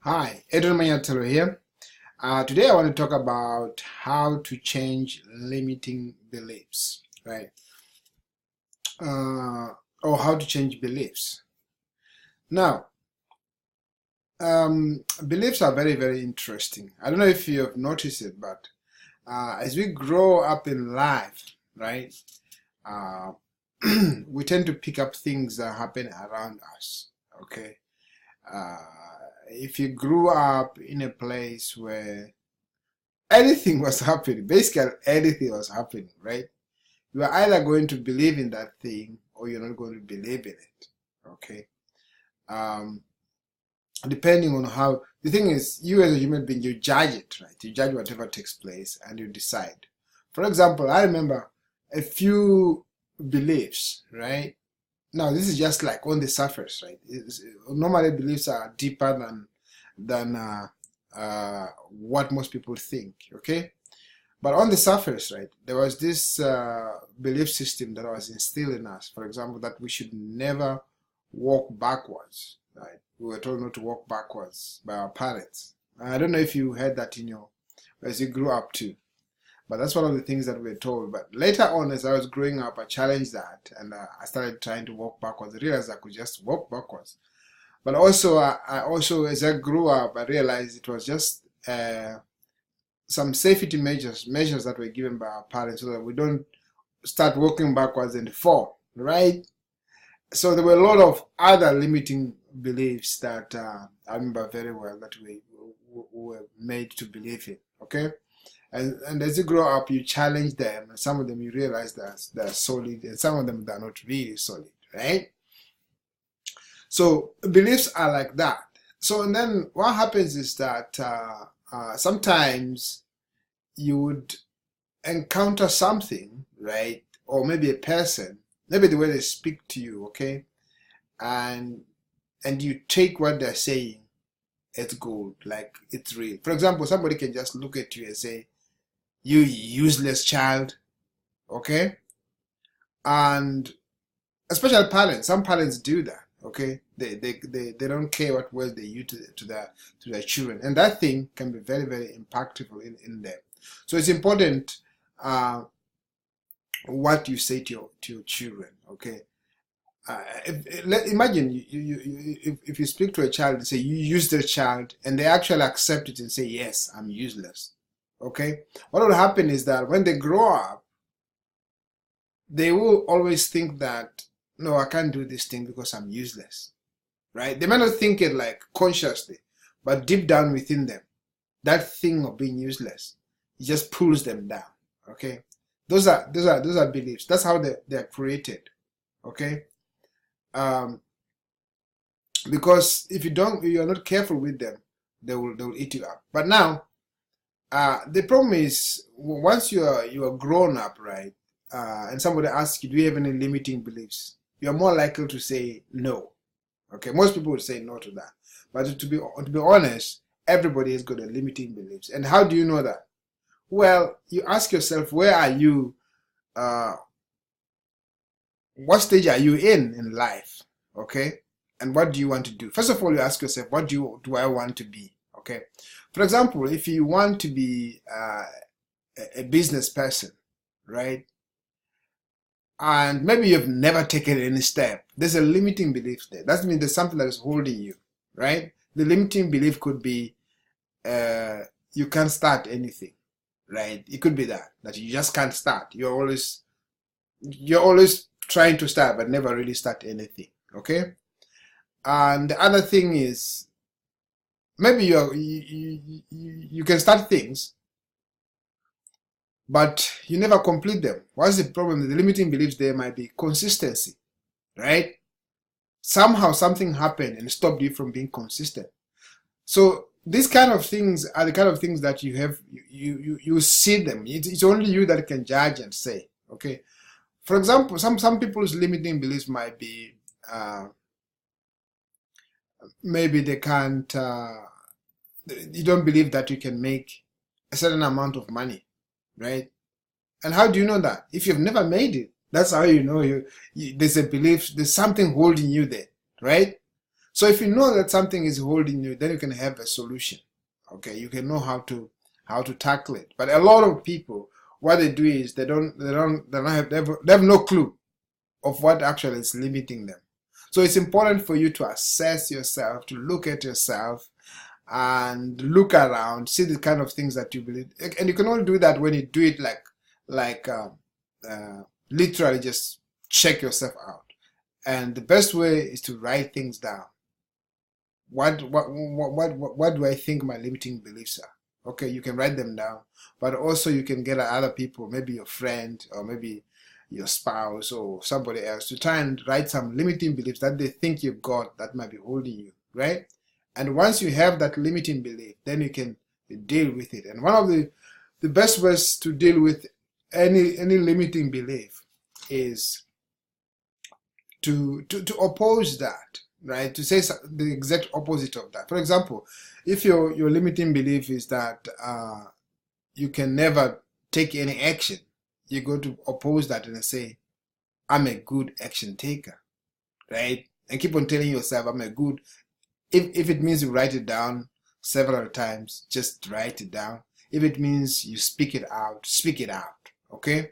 Hi, Adrian Manyathelo here. Today I want to talk about how to change limiting beliefs, right? Or how to change beliefs. Now, beliefs are very, very interesting. I don't know if you have noticed it, but as we grow up in life, right, uh, we tend to pick up things that happen around us, okay? Uh, if you grew up in a place where anything was happening, basically anything was happening, right? You are either going to believe in that thing or you're not going to believe in it, okay? Um, Depending on how, the thing is, you as a human being, you judge it, right? You judge whatever takes place and you decide. For example, I remember a few beliefs, right? Now, this is just like on the surface, right? Normally, beliefs are deeper than what most people think, okay? But on the surface, right, there was this belief system that was instilled in us. For example, that we should never walk backwards, right? We were told not to walk backwards by our parents. I don't know if you heard that in your, as you grew up too. But that's one of the things that we were told. But later on, as I was growing up, I challenged that and I started trying to walk backwards. I realized I could just walk backwards. But also, as I grew up, I realized it was just some safety measures that were given by our parents so that we don't start walking backwards and fall, right? So there were a lot of other limiting beliefs that I remember very well that we were made to believe in, okay? And as you grow up, you challenge them, and some of them you realize that they're solid, and some of them they're not really solid, right? So beliefs are like that. So and then what happens is that sometimes you would encounter something, right? Or maybe a person, maybe the way they speak to you, okay? And you take what they're saying as gold, like it's real. For example, somebody can just look at you and say, "You useless child," okay? And especially parents, some parents do that, okay? They don't care what words they use to their children, and that thing can be very, very impactful in them. So it's important what you say to your children, okay? Imagine if you speak to a child and say you use the child, and they actually accept it and say, "Yes, I'm useless," okay? What will happen is that when they grow up, they will always think that, no, I can't do this thing because I'm useless, right? They may not think it like consciously, but deep down within them, that thing of being useless, it just pulls them down, okay? Those are beliefs. That's how they are created, okay? Um, because if you're not careful with them, they will eat you up. But now, the problem is once you are grown up, right? And somebody asks you, do you have any limiting beliefs? You're more likely to say no. Okay, most people would say no to that. But to be honest, everybody has got a limiting beliefs. And how do you know that? Well, you ask yourself, where are you? What stage are you in life? Okay, and what do you want to do? First of all, you ask yourself, what do I want to be? Okay, for example, if you want to be a business person, right? And maybe you've never taken any step. There's a limiting belief there. That means there's something that is holding you, right? The limiting belief could be you can't start anything, right? It could be that you just can't start. You're always trying to start but never really start anything, okay? And the other thing is maybe you can start things but you never complete them. What's the problem? The limiting beliefs there might be consistency, right? Somehow something happened and stopped you from being consistent. So these kind of things are the kind of things that you see them. It's only you that can judge and say, okay? For example, some people's limiting beliefs might be maybe they can't, you don't believe that you can make a certain amount of money, right? And how do you know that? If you've never made it, that's how you know there's a belief, there's something holding you there, right? So if you know that something is holding you, then you can have a solution. Okay, you can know how to tackle it. But a lot of people, what they do is they have no clue of what actually is limiting them. So it's important for you to assess yourself, to look at yourself, and look around, see the kind of things that you believe. And you can only do that when you do it literally just check yourself out. And the best way is to write things down. What do I think my limiting beliefs are? Okay, you can write them down, but also you can get other people, maybe your friend or maybe your spouse or somebody else, to try and write some limiting beliefs that they think you've got that might be holding you, right? And once you have that limiting belief, then you can deal with it. And one of the best ways to deal with any limiting belief is to oppose that, right? To say the exact opposite of that. For example, if your limiting belief is that you can never take any action, you're going to oppose that and say, I'm a good action taker, right? And keep on telling yourself, I'm a good. If it means you write it down several times, just write it down. If it means you speak it out, okay?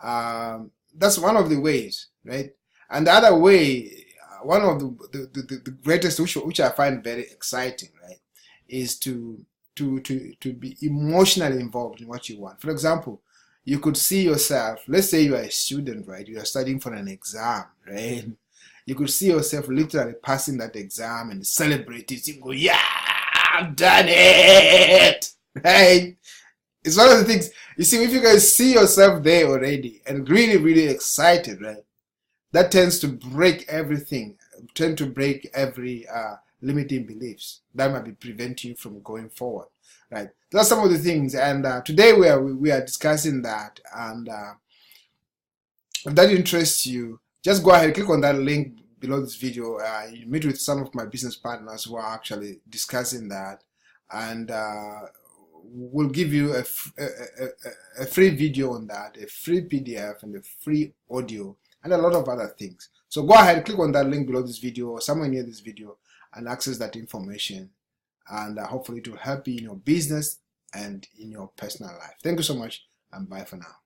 That's one of the ways, right? And the other way, one of the greatest, which I find very exciting, right, is to be emotionally involved in what you want. For example, you could see yourself, let's say you are a student, right? You are studying for an exam, right? You could see yourself literally passing that exam and celebrate it. You go, yeah, I've done it, right? It's one of the things, you see, if you guys see yourself there already and really, really excited, right? That tends to break everything, tend to break every limiting beliefs that might be preventing you from going forward, right? That's some of the things, and today we are discussing that, and if that interests you, just go ahead, click on that link below this video. You meet with some of my business partners who are actually discussing that, and we'll give you a free video on that, a free PDF, and a free audio, and a lot of other things. So go ahead, click on that link below this video or somewhere near this video and access that information, and hopefully it will help you in your business and in your personal life. Thank you so much, and bye for now.